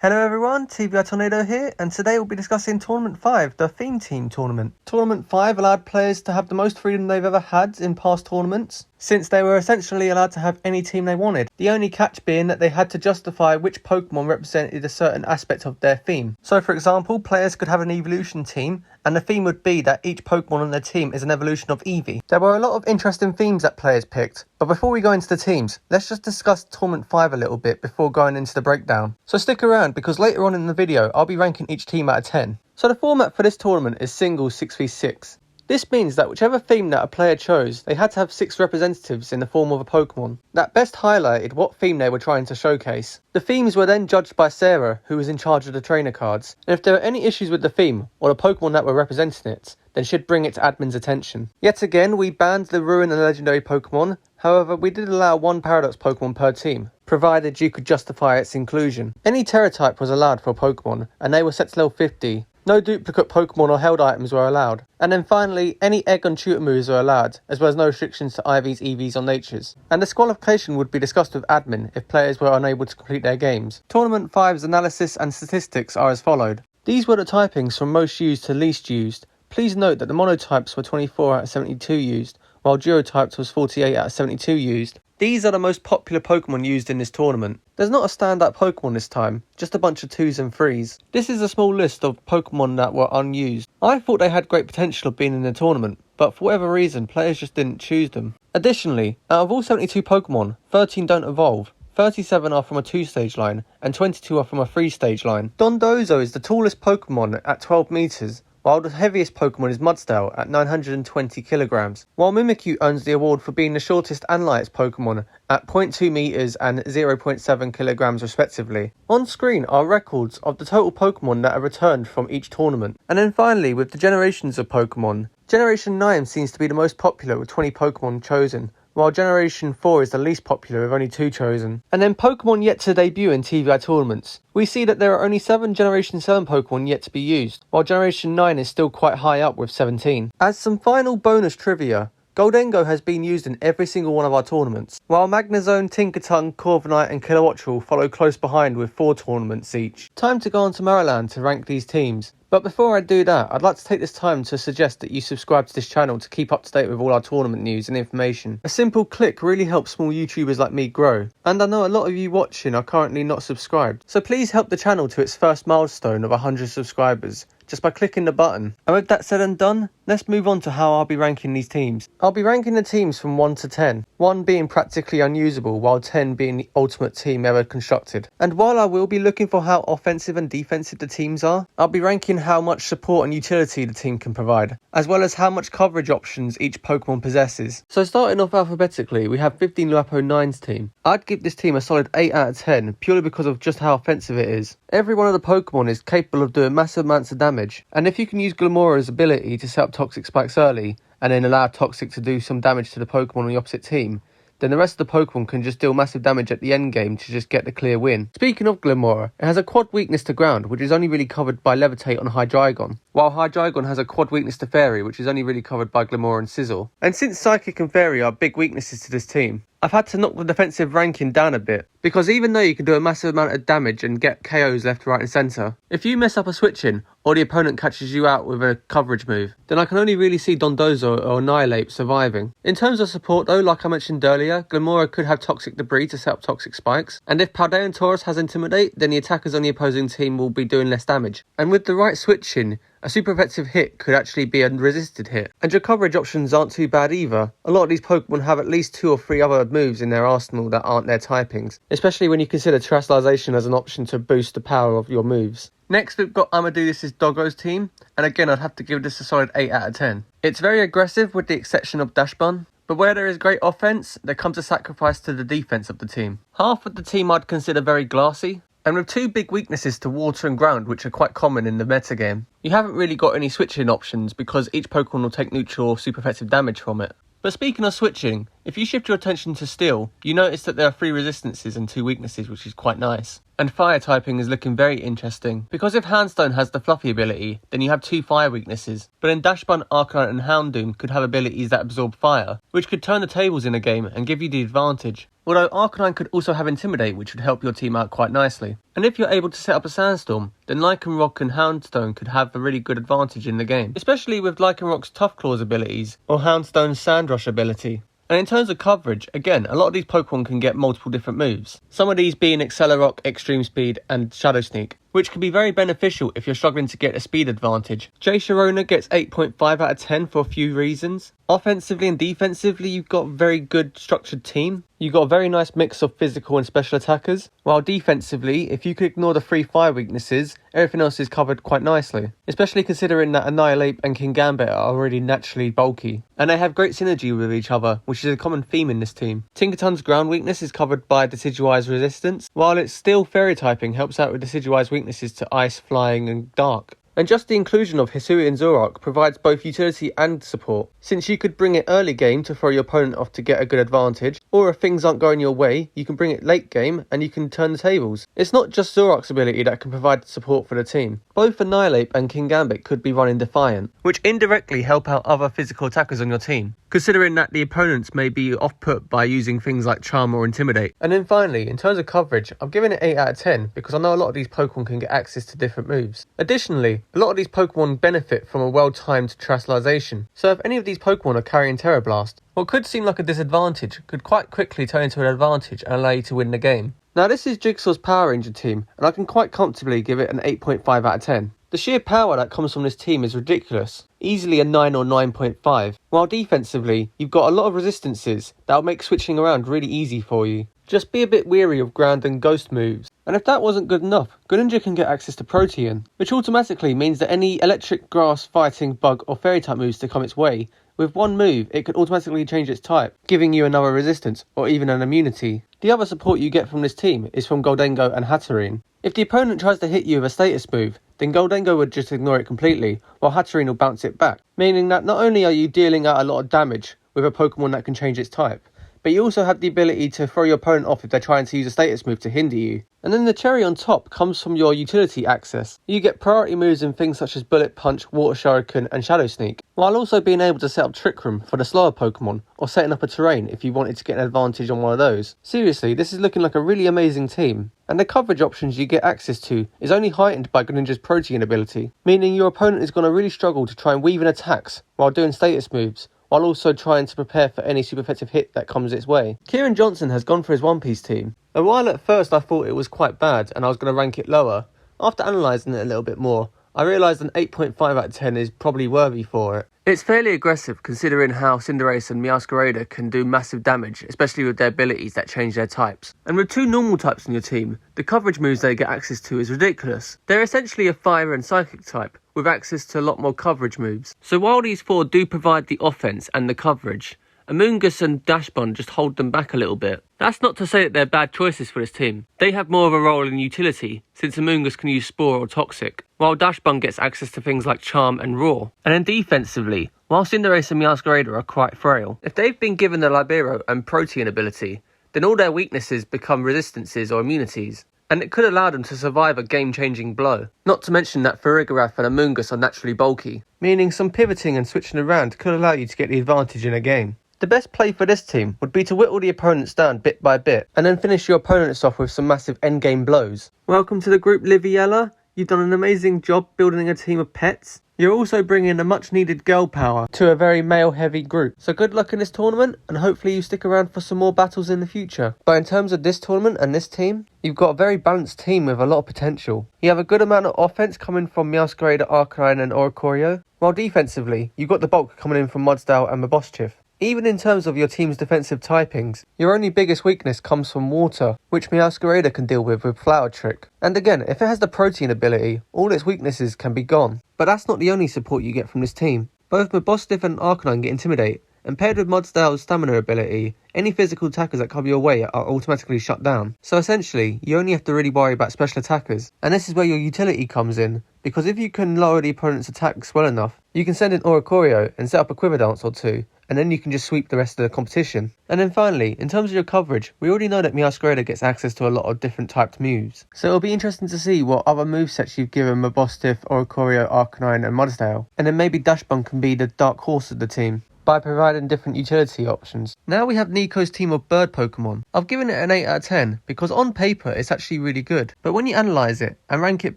Hello everyone, TVI Tornado here, and today we'll be discussing Tournament 5, the Theme Team Tournament. Tournament 5 allowed players to have the most freedom they've ever had in past tournaments, since they were essentially allowed to have any team they wanted. The only catch being that they had to justify which Pokemon represented a certain aspect of their theme. So for example, players could have an evolution team, and the theme would be that each Pokemon on their team is an evolution of Eevee. There were a lot of interesting themes that players picked, but before we go into the teams, let's just discuss Tournament 5 a little bit before going into the breakdown. So stick around, because later on in the video, I'll be ranking each team out of 10. So the format for this tournament is single 6v6. This means that whichever theme that a player chose, they had to have 6 representatives in the form of a Pokemon that best highlighted what theme they were trying to showcase. The themes were then judged by Sarah, who was in charge of the trainer cards, and if there were any issues with the theme, or the Pokemon that were representing it, then she'd bring it to admin's attention. Yet again, we banned the Ruin and Legendary Pokemon, however we did allow 1 Paradox Pokemon per team, provided you could justify its inclusion. Any Terra type was allowed for a Pokemon, and they were set to level 50. No duplicate Pokemon or held items were allowed. And then finally, any egg on tutor moves were allowed, as well as no restrictions to IVs, EVs or natures. And disqualification would be discussed with admin if players were unable to complete their games. Tournament 5's analysis and statistics are as followed. These were the typings from most used to least used. Please note that the monotypes were 24 out of 72 used, while duotypes was 48 out of 72 used. These are the most popular Pokemon used in this tournament. There's not a standout Pokemon this time, just a bunch of 2s and 3s. This is a small list of Pokemon that were unused. I thought they had great potential of being in the tournament, but for whatever reason, players just didn't choose them. Additionally, out of all 72 Pokemon, 13 don't evolve. 37 are from a 2-stage line, and 22 are from a 3-stage line. Dondozo is the tallest Pokemon at 12 meters, while the heaviest Pokemon is Mudsdale at 920 kilograms, while Mimikyu earns the award for being the shortest and lightest Pokemon at 0.2 meters and 0.7 kilograms respectively. On screen are records of the total Pokemon that are returned from each tournament. And then finally, with the generations of Pokemon, Generation 9 seems to be the most popular with 20 Pokemon chosen, while Generation 4 is the least popular with only 2 chosen. And then Pokemon yet to debut in TVI tournaments. We see that there are only 7 Generation 7 Pokemon yet to be used, while Generation 9 is still quite high up with 17. As some final bonus trivia, Goldengo has been used in every single one of our tournaments, while Magnezone, Tinkaton, Corviknight and Kilowattrel follow close behind with 4 tournaments each. Time to go on to Tomorrowland to rank these teams. But before I do that, I'd like to take this time to suggest that you subscribe to this channel to keep up to date with all our tournament news and information. A simple click really helps small YouTubers like me grow, and I know a lot of you watching are currently not subscribed, so please help the channel to its first milestone of 100 subscribers just by clicking the button. And with that said and done, let's move on to how I'll be ranking these teams. I'll be ranking the teams from 1 to 10, 1 being practically unusable while 10 being the ultimate team ever constructed. And while I will be looking for how offensive and defensive the teams are, I'll be ranking how much support and utility the team can provide, as well as how much coverage options each Pokemon possesses. So starting off alphabetically, we have 15 Luapo 9's team. I'd give this team a solid 8 out of 10, purely because of just how offensive it is. Every one of the Pokemon is capable of doing massive amounts of damage, and if you can use Glamora's ability to set up Toxic Spikes early, and then allow Toxic to do some damage to the Pokemon on the opposite team, then the rest of the Pokemon can just deal massive damage at the end game to just get the clear win. Speaking of Glamora, it has a quad weakness to ground, which is only really covered by Levitate on Hydreigon, while Hydreigon has a quad weakness to Fairy, which is only really covered by Glamora and Sizzle. And since Psychic and Fairy are big weaknesses to this team, I've had to knock the defensive ranking down a bit, because even though you can do a massive amount of damage and get KOs left, right and centre, if you mess up a switch-in, or the opponent catches you out with a coverage move, then I can only really see Dondozo or Annihilate surviving. In terms of support though, like I mentioned earlier, Glamora could have Toxic Debris to set up Toxic Spikes, and if Paldean Taurus has Intimidate, then the attackers on the opposing team will be doing less damage. And with the right switch-in, a super effective hit could actually be a resisted hit. And your coverage options aren't too bad either. A lot of these Pokemon have at least 2 or 3 other moves in their arsenal that aren't their typings, especially when you consider Terrestrialization as an option to boost the power of your moves. Next we've got Amadoulis' Doggo's team, and again I'd have to give this a solid 8 out of 10. It's very aggressive with the exception of Dash Bun, but where there is great offense, there comes a sacrifice to the defense of the team. Half of the team I'd consider very glassy, and with 2 big weaknesses to water and ground, which are quite common in the metagame, you haven't really got any switching options because each Pokemon will take neutral or super effective damage from it. But speaking of switching, If you shift your attention to Steel, you notice that there are 3 resistances and 2 weaknesses, which is quite nice. And Fire typing is looking very interesting, because if Handstone has the Fluffy ability, then you have 2 Fire weaknesses, but then Dashbun, Arcanine and Houndoom could have abilities that absorb Fire, which could turn the tables in a game and give you the advantage. Although Arcanine could also have Intimidate, which would help your team out quite nicely. And if you're able to set up a Sandstorm, then Lycanroc and Houndstone could have a really good advantage in the game, especially with Lycanroc's Tough Claws abilities or Houndstone's Sandrush ability. And in terms of coverage, again, a lot of these Pokemon can get multiple different moves. Some of these being Accelerock, Extreme Speed and Shadow Sneak, which can be very beneficial if you're struggling to get a speed advantage. Jay Sharona gets 8.5 out of 10 for a few reasons. Offensively and defensively, you've got a very good structured team. You've got a very nice mix of physical and special attackers. While defensively, if you could ignore the 3 fire weaknesses, everything else is covered quite nicely. Especially considering that Annihilate and Kingambit are already naturally bulky. And they have great synergy with each other, which is a common theme in this team. Tinkaton's ground weakness is covered by Decidueye's resistance, while its Steel Fairy typing helps out with Decidueye's weaknesses to Ice, Flying and Dark. And just the inclusion of Hisui and Zoroark provides both utility and support, since you could bring it early game to throw your opponent off to get a good advantage, or if things aren't going your way, you can bring it late game and you can turn the tables. It's not just Zoroark's ability that can provide support for the team. Both Annihilate and Kingambit could be running Defiant, which indirectly help out other physical attackers on your team, considering that the opponents may be off-put by using things like Charm or Intimidate. And then finally, in terms of coverage, I'm giving it 8 out of 10 because I know a lot of these Pokemon can get access to different moves. Additionally, a lot of these Pokemon benefit from a well-timed Terrestrialization, so if any of these Pokemon are carrying Terra Blast, what could seem like a disadvantage could quite quickly turn into an advantage and allow you to win the game. Now this is Jigsaw's Power Ranger team, and I can quite comfortably give it an 8.5 out of 10. The sheer power that comes from this team is ridiculous, easily a 9 or 9.5, while defensively, you've got a lot of resistances that will make switching around really easy for you. Just be a bit weary of ground and ghost moves. And if that wasn't good enough, Greninja can get access to Protean, which automatically means that any electric, grass, fighting, bug or fairy type moves to come its way, with one move it can automatically change its type, giving you another resistance or even an immunity. The other support you get from this team is from Goldengo and Hatterene. If the opponent tries to hit you with a status move, then Goldengo would just ignore it completely, while Hatterene will bounce it back, meaning that not only are you dealing out a lot of damage with a Pokemon that can change its type, but you also have the ability to throw your opponent off if they're trying to use a status move to hinder you. And then the cherry on top comes from your utility access. You get priority moves in things such as Bullet Punch, Water Shuriken and Shadow Sneak, while also being able to set up Trick Room for the slower Pokemon, or setting up a terrain if you wanted to get an advantage on one of those. Seriously, this is looking like a really amazing team. And the coverage options you get access to is only heightened by Greninja's Protean ability, meaning your opponent is going to really struggle to try and weave in attacks while doing status moves, while also trying to prepare for any super effective hit that comes its way. Kieran Johnson has gone for his One Piece team. And while at first I thought it was quite bad and I was going to rank it lower, after analysing it a little bit more, I realised an 8.5 out of 10 is probably worthy for it. It's fairly aggressive considering how Cinderace and Meowscarada can do massive damage, especially with their abilities that change their types. And with 2 normal types in your team, the coverage moves they get access to is ridiculous. They're essentially a Fire and Psychic type, with access to a lot more coverage moves. So while these 4 do provide the offense and the coverage, Amoonguss and Dashbun just hold them back a little bit. That's not to say that they're bad choices for this team. They have more of a role in utility, since Amoonguss can use Spore or Toxic, while Dashbun gets access to things like Charm and Roar. And then defensively, while Cinderace and Meowscarada are quite frail, if they've been given the Libero and Protean ability, then all their weaknesses become resistances or immunities, and it could allow them to survive a game-changing blow. Not to mention that Farigiraf and Amoonguss are naturally bulky, meaning some pivoting and switching around could allow you to get the advantage in a game. The best play for this team would be to whittle the opponents down bit by bit, and then finish your opponents off with some massive endgame blows. Welcome to the group, Liviella. You've done an amazing job building a team of pets. You're also bringing a much needed girl power to a very male heavy group. So good luck in this tournament, and hopefully you stick around for some more battles in the future. But in terms of this tournament and this team, you've got a very balanced team with a lot of potential. You have a good amount of offense coming from Meowscarada, Arcanine and Oricorio, while defensively, you've got the bulk coming in from Mudsdale and Maboschiff. Even in terms of your team's defensive typings, your only biggest weakness comes from water, which Meowscarada can deal with Flower Trick. And again, if it has the Protean ability, all its weaknesses can be gone. But that's not the only support you get from this team. Both Mabosstiff and Arcanine get Intimidate, and paired with Mudsdale's stamina ability, any physical attackers that come your way are automatically shut down. So essentially, you only have to really worry about special attackers. And this is where your utility comes in, because if you can lower the opponent's attacks well enough, you can send in Oricorio and set up a quiver dance or two, and then you can just sweep the rest of the competition. And then finally, in terms of your coverage, we already know that Meowscarada gets access to a lot of different typed moves. So it'll be interesting to see what other movesets you've given Mabostiff, Oricorio, Arcanine and Mudsdale. And then maybe Dashbun can be the dark horse of the team by providing different utility options. Now we have Nico's team of bird Pokemon. I've given it an 8 out of 10 because on paper it's actually really good. But when you analyse it and rank it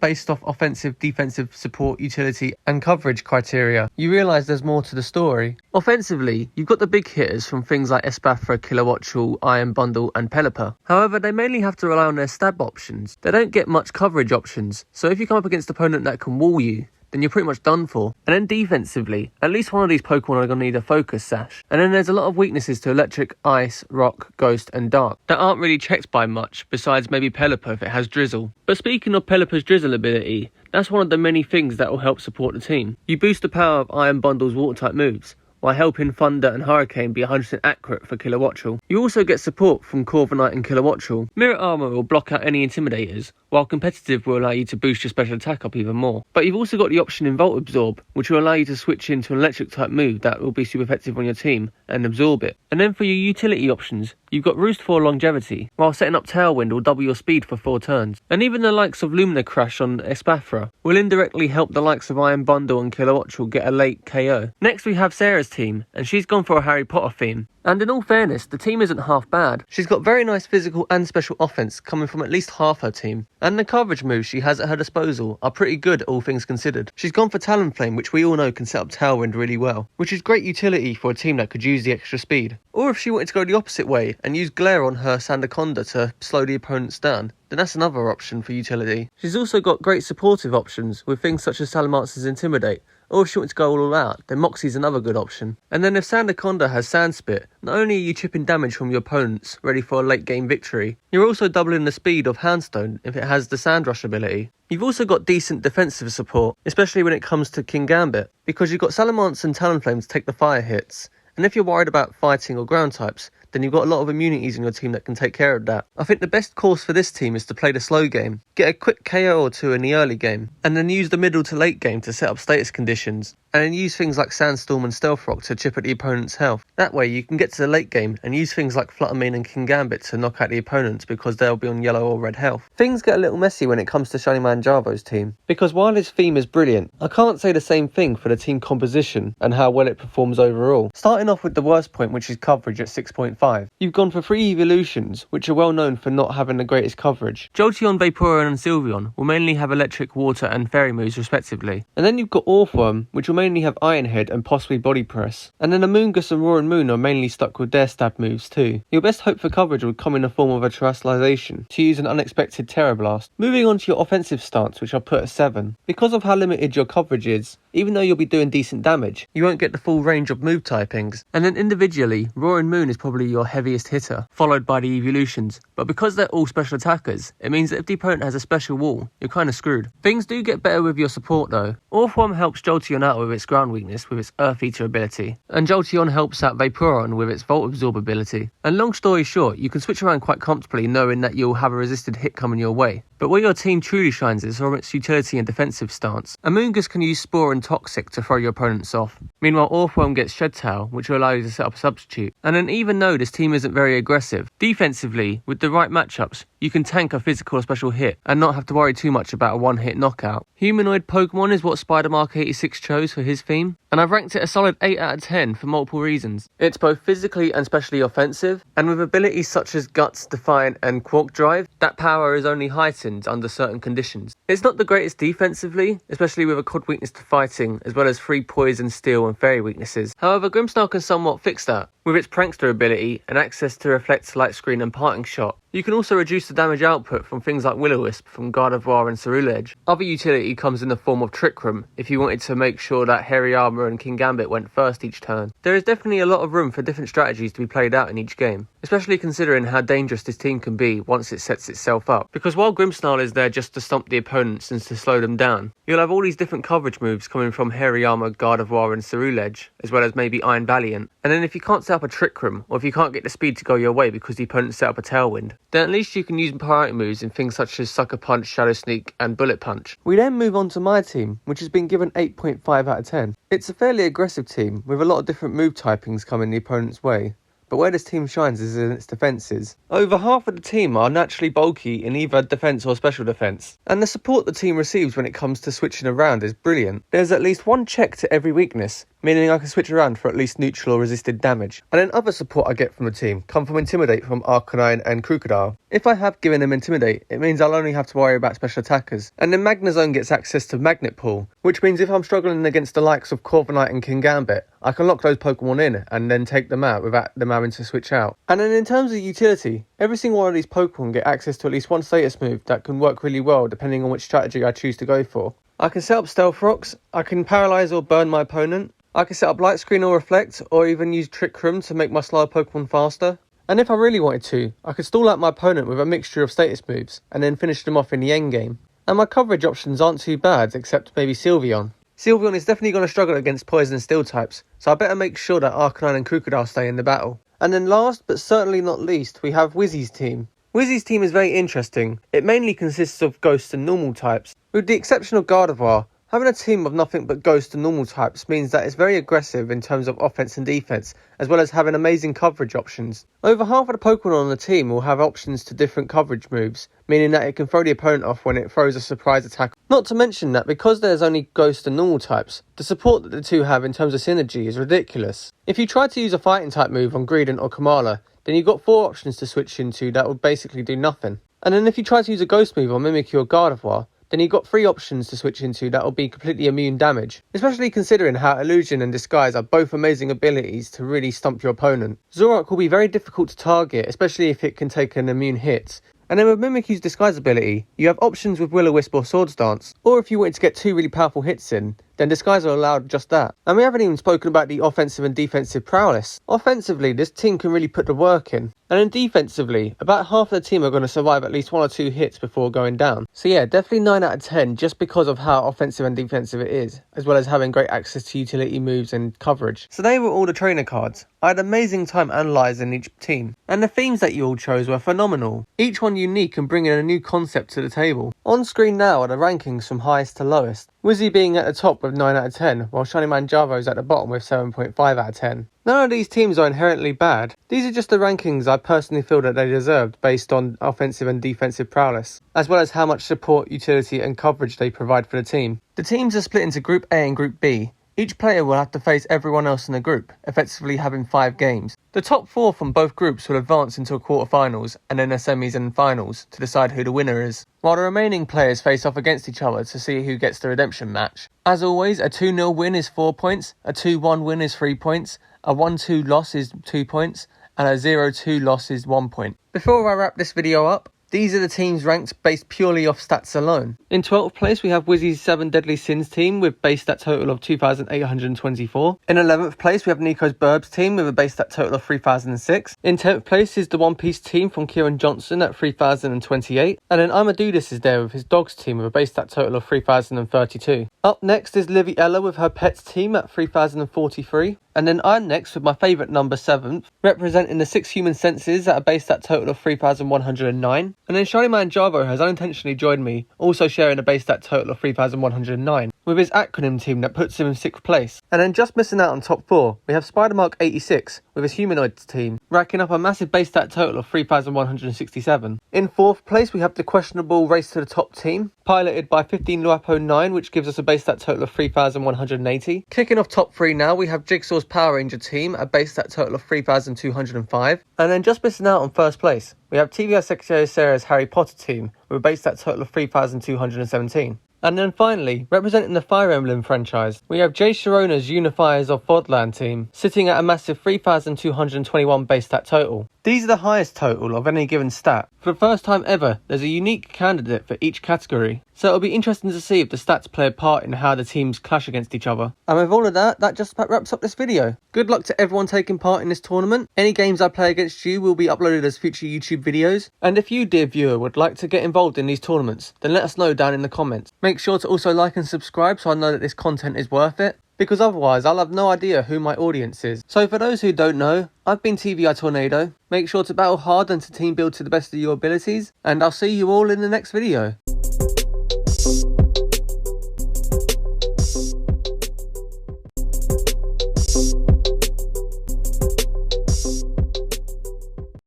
based off offensive, defensive, support, utility and coverage criteria, you realise there's more to the story. Offensively, you've got the big hitters from things like Espathra, Kilowattrel, Iron Bundle and Pelipper. However, they mainly have to rely on their stab options. They don't get much coverage options, so if you come up against an opponent that can wall you, then you're pretty much done for. And then defensively, at least one of these Pokemon are going to need a Focus Sash. And then there's a lot of weaknesses to Electric, Ice, Rock, Ghost and Dark that aren't really checked by much, besides maybe Pelipper if it has Drizzle. But speaking of Pelipper's Drizzle ability, that's one of the many things that will help support the team. You boost the power of Iron Bundle's Water-type moves, while helping Thunder and Hurricane be 100% accurate for Kilowattrel. You also get support from Corviknight and Kilowattrel. Mirror Armor will block out any Intimidators, while Competitive will allow you to boost your special attack up even more. But you've also got the option in Volt Absorb, which will allow you to switch into an electric type move that will be super effective on your team and absorb it. And then for your utility options, you've got Roost for longevity, while setting up Tailwind will double your speed for 4 turns. And even the likes of Lumina Crash on Espathra will indirectly help the likes of Iron Bundle and Kilowattrel get a late KO. Next we have Sarah's team, and she's gone for a Harry Potter theme. And in all fairness, the team isn't half bad. She's got very nice physical and special offense coming from at least half her team. And the coverage moves she has at her disposal are pretty good, all things considered. She's gone for Talonflame, which we all know can set up Tailwind really well, which is great utility for a team that could use the extra speed. Or if she wanted to go the opposite way and use Glare on her Sandaconda to slow the opponents down, then that's another option for utility. She's also got great supportive options with things such as Salamance's Intimidate, or if she wants to go all out, then Moxie's another good option. And then if Sandaconda has Sand Spit, not only are you chipping damage from your opponents, ready for a late game victory, you're also doubling the speed of Handstone if it has the Sand Rush ability. You've also got decent defensive support, especially when it comes to King Gambit, because you've got Salamence and Talonflame to take the fire hits. And if you're worried about fighting or ground types, then you've got a lot of immunities in your team that can take care of that. I think the best course for this team is to play the slow game, get a quick KO or two in the early game, and then use the middle to late game to set up status conditions, and then use things like Sandstorm and Stealth Rock to chip at the opponent's health. That way you can get to the late game and use things like Fluttermane and King Gambit to knock out the opponents because they'll be on yellow or red health. Things get a little messy when it comes to Shiny Man Javo's team, because while his theme is brilliant, I can't say the same thing for the team composition and how well it performs overall. Starting off with the worst point, which is coverage at 6.5. You've gone for 3 evolutions, which are well known for not having the greatest coverage. Jolteon, Vaporeon and Sylveon will mainly have electric, water and fairy moves respectively. And then you've got Orthworm, which will mainly have Iron Head and possibly Body Press. And then Amoonguss and Roaring Moon are mainly stuck with their stab moves too. Your best hope for coverage would come in the form of a Terrestrialization, to use an unexpected Terra Blast. Moving on to your offensive stance, which I'll put at 7. Because of how limited your coverage is, even though you'll be doing decent damage, you won't get the full range of move typings. And then individually, Roaring Moon is probably your heaviest hitter, followed by the evolutions. But because they're all special attackers, it means that if the opponent has a special wall, you're kind of screwed. Things do get better with your support though. Orthworm helps Jolteon out with its ground weakness with its Earth Eater ability, and Jolteon helps out Vaporeon with its Volt Absorb ability. And long story short, you can switch around quite comfortably knowing that you'll have a resisted hit coming your way. But where your team truly shines is from its utility and defensive stance. Amoonguss can use Spore and Toxic to throw your opponents off. Meanwhile, Orthworm gets Shed Tail, which will allow you to set up a substitute. And then even though this team isn't very aggressive, defensively, with the right matchups, you can tank a physical or special hit and not have to worry too much about a one-hit knockout. Humanoid Pokemon is what Spidermark86 chose for his theme, and I've ranked it a solid 8 out of 10 for multiple reasons. It's both physically and specially offensive, and with abilities such as Guts, Defiant and Quark Drive, that power is only heightened under certain conditions. It's not the greatest defensively, especially with a quad weakness to fighting, as well as 3 poison, steel and fairy weaknesses. However, Grimmsnarl can somewhat fix that, with its Prankster ability and access to Reflect, Light Screen and Parting Shot. You can also reduce the damage output from things like Will-O-Wisp from Gardevoir and Ceruledge. Other utility comes in the form of Trick Room, if you wanted to make sure that Hairy Armor and King Gambit went first each turn. There is definitely a lot of room for different strategies to be played out in each game, especially considering how dangerous this team can be once it sets itself up. Because while Grimmsnarl is there just to stomp the opponents and to slow them down, you'll have all these different coverage moves coming from Hairy Armor, Gardevoir and Ceruledge, as well as maybe Iron Valiant. And then if you can't set up a Trick Room, or if you can't get the speed to go your way because the opponent set up a Tailwind, then at least you can use priority moves in things such as Sucker Punch, Shadow Sneak and Bullet Punch. We then move on to my team, which has been given 8.5 out of 10. It's a fairly aggressive team, with a lot of different move typings coming the opponent's way. But where this team shines is in its defences. Over half of the team are naturally bulky in either defence or special defence, and the support the team receives when it comes to switching around is brilliant. There's at least one check to every weakness, meaning I can switch around for at least neutral or resisted damage. And then other support I get from the team come from Intimidate from Arcanine and Crocodile. If I have given them Intimidate, it means I'll only have to worry about special attackers. And then Magnezone gets access to Magnet Pool, which means if I'm struggling against the likes of Corviknight and Kingambit, I can lock those Pokemon in and then take them out without them having to switch out. And then in terms of utility, every single one of these Pokemon get access to at least one status move that can work really well depending on which strategy I choose to go for. I can set up Stealth Rocks, I can paralyze or burn my opponent, I can set up Light Screen or Reflect, or even use Trick Room to make my slower Pokemon faster. And if I really wanted to, I could stall out my opponent with a mixture of status moves, and then finish them off in the endgame. And my coverage options aren't too bad, except maybe Sylveon. Sylveon is definitely going to struggle against Poison and Steel types, so I better make sure that Arcanine and Crocodile stay in the battle. And then last, but certainly not least, we have Wizzy's team. Wizzy's team is very interesting. It mainly consists of Ghost and Normal types. With the exception of Gardevoir, having a team of nothing but Ghost and Normal types means that it's very aggressive in terms of offense and defense, as well as having amazing coverage options. Over half of the Pokemon on the team will have options to different coverage moves, meaning that it can throw the opponent off when it throws a surprise attack. Not to mention that because there's only Ghost and Normal types, the support that the two have in terms of synergy is ridiculous. If you try to use a fighting type move on Greedent or Kamala, then you've got 4 options to switch into that would basically do nothing. And then if you try to use a Ghost move on Mimikyu or Gardevoir, then you've got 3 options to switch into that will be completely immune damage, especially considering how Illusion and Disguise are both amazing abilities to really stump your opponent. Zoroark will be very difficult to target, especially if it can take an immune hit. And then with Mimikyu's Disguise ability, you have options with Will-O-Wisp or Swords Dance, or if you wanted to get 2 really powerful hits in, then Disguise will allow just that. And we haven't even spoken about the offensive and defensive prowess. Offensively, this team can really put the work in. And then defensively, about half of the team are going to survive at least 1 or 2 hits before going down. So yeah, definitely 9 out of 10 just because of how offensive and defensive it is, as well as having great access to utility moves and coverage. So they were all the trainer cards. I had an amazing time analysing each team, and the themes that you all chose were phenomenal, each one unique and bringing a new concept to the table. On screen now are the rankings from highest to lowest, Wizzy being at the top with 9 out of 10, while Shiny Manjaro is at the bottom with 7.5 out of 10. None of these teams are inherently bad, these are just the rankings I personally feel that they deserved based on offensive and defensive prowess, as well as how much support, utility and coverage they provide for the team. The teams are split into Group A and Group B. Each player will have to face everyone else in the group, effectively having 5 games. The top 4 from both groups will advance into quarterfinals and then the semis and finals to decide who the winner is, while the remaining players face off against each other to see who gets the redemption match. As always, a 2-0 win is 4 points, a 2-1 win is 3 points, a 1-2 loss is 2 points, and a 0-2 loss is 1 point. Before I wrap this video up, these are the teams ranked based purely off stats alone. In 12th place, we have Wizzy's 7 Deadly Sins team with base stat total of 2,824. In 11th place, we have Nico's Burbs team with a base stat total of 3,006. In 10th place is the One Piece team from Kieran Johnson at 3,028. And then Amadudis is there with his Dogs team with a base stat total of 3,032. Up next is Livy Ella with her Pets team at 3,043. And then I'm next with my favourite number 7th, representing the 6 human senses at a base stat total of 3,109. And then Shiny Manjaro has unintentionally joined me, also sharing a base stat total of 3,109, with his acronym team that puts him in 6th place. And then just missing out on top 4, we have Spidermark 86 with his Humanoids team, racking up a massive base stat total of 3,167. In 4th place, we have the questionable Race to the Top team, piloted by 15 Luapo 9, which gives us a base stat total of 3,180. Kicking off top 3 now, we have Jigsaw's Power Ranger team, a base stat total of 3,205. And then just missing out on 1st place, we have TVS Secretary Sarah's Harry Potter team, with a base stat total of 3,217. And then finally, representing the Fire Emblem franchise, we have Jay Shirona's Unifiers of Fodland team, sitting at a massive 3,221 base stat total. These are the highest total of any given stat. For the first time ever, there's a unique candidate for each category, so it'll be interesting to see if the stats play a part in how the teams clash against each other. And with all of that, that just about wraps up this video. Good luck to everyone taking part in this tournament. Any games I play against you will be uploaded as future YouTube videos. And if you, dear viewer, would like to get involved in these tournaments, then let us know down in the comments. Make sure to also like and subscribe so I know that this content is worth it, because otherwise I'll have no idea who my audience is. So for those who don't know, I've been TVI Tornado. Make sure to battle hard and to team build to the best of your abilities, and I'll see you all in the next video.